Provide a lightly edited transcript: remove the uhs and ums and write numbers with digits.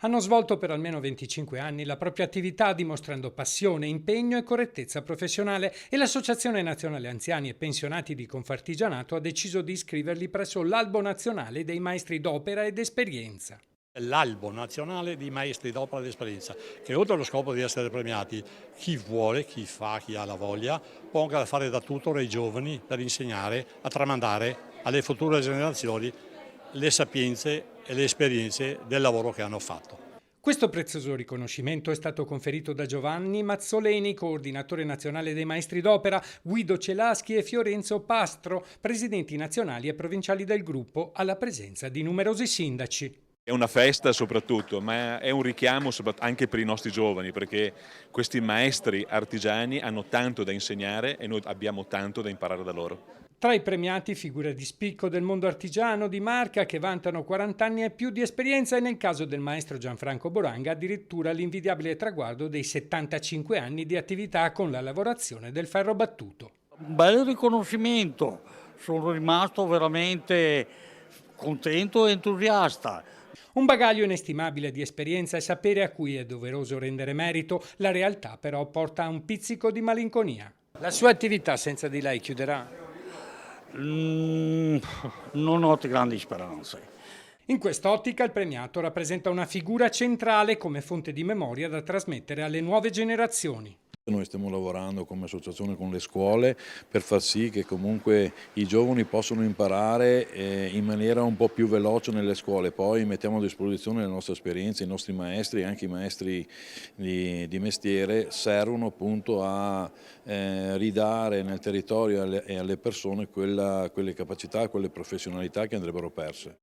Hanno svolto per almeno 25 anni la propria attività dimostrando passione, impegno e correttezza professionale e l'Associazione Nazionale Anziani e Pensionati di Confartigianato ha deciso di iscriverli presso l'Albo Nazionale dei Maestri d'Opera ed Esperienza. L'Albo Nazionale di Maestri d'Opera d'Esperienza, che oltre allo scopo di essere premiati, chi vuole, chi fa, chi ha la voglia, può anche fare da tutor ai giovani per insegnare a tramandare alle future generazioni le sapienze e le esperienze del lavoro che hanno fatto. Questo prezioso riconoscimento è stato conferito da Giovanni Mazzoleni, coordinatore nazionale dei Maestri d'Opera, Guido Celaschi e Fiorenzo Pastro, presidenti nazionali e provinciali del gruppo, alla presenza di numerosi sindaci. È una festa soprattutto, ma è un richiamo anche per i nostri giovani, perché questi maestri artigiani hanno tanto da insegnare e noi abbiamo tanto da imparare da loro. Tra i premiati figure di spicco del mondo artigiano di Marca che vantano 40 anni e più di esperienza e nel caso del maestro Gianfranco Boranga addirittura l'invidiabile traguardo dei 75 anni di attività con la lavorazione del ferro battuto. Un bel riconoscimento, sono rimasto veramente contento e entusiasta. Un bagaglio inestimabile di esperienza e sapere a cui è doveroso rendere merito, la realtà però porta a un pizzico di malinconia. La sua attività senza di lei chiuderà? Non ho grandi speranze. In quest'ottica il premiato rappresenta una figura centrale come fonte di memoria da trasmettere alle nuove generazioni. Noi stiamo lavorando come associazione con le scuole per far sì che comunque i giovani possano imparare in maniera un po' più veloce nelle scuole, poi mettiamo a disposizione le nostre esperienze, i nostri maestri, anche i maestri di mestiere servono appunto a ridare nel territorio e alle persone quelle capacità, quelle professionalità che andrebbero perse.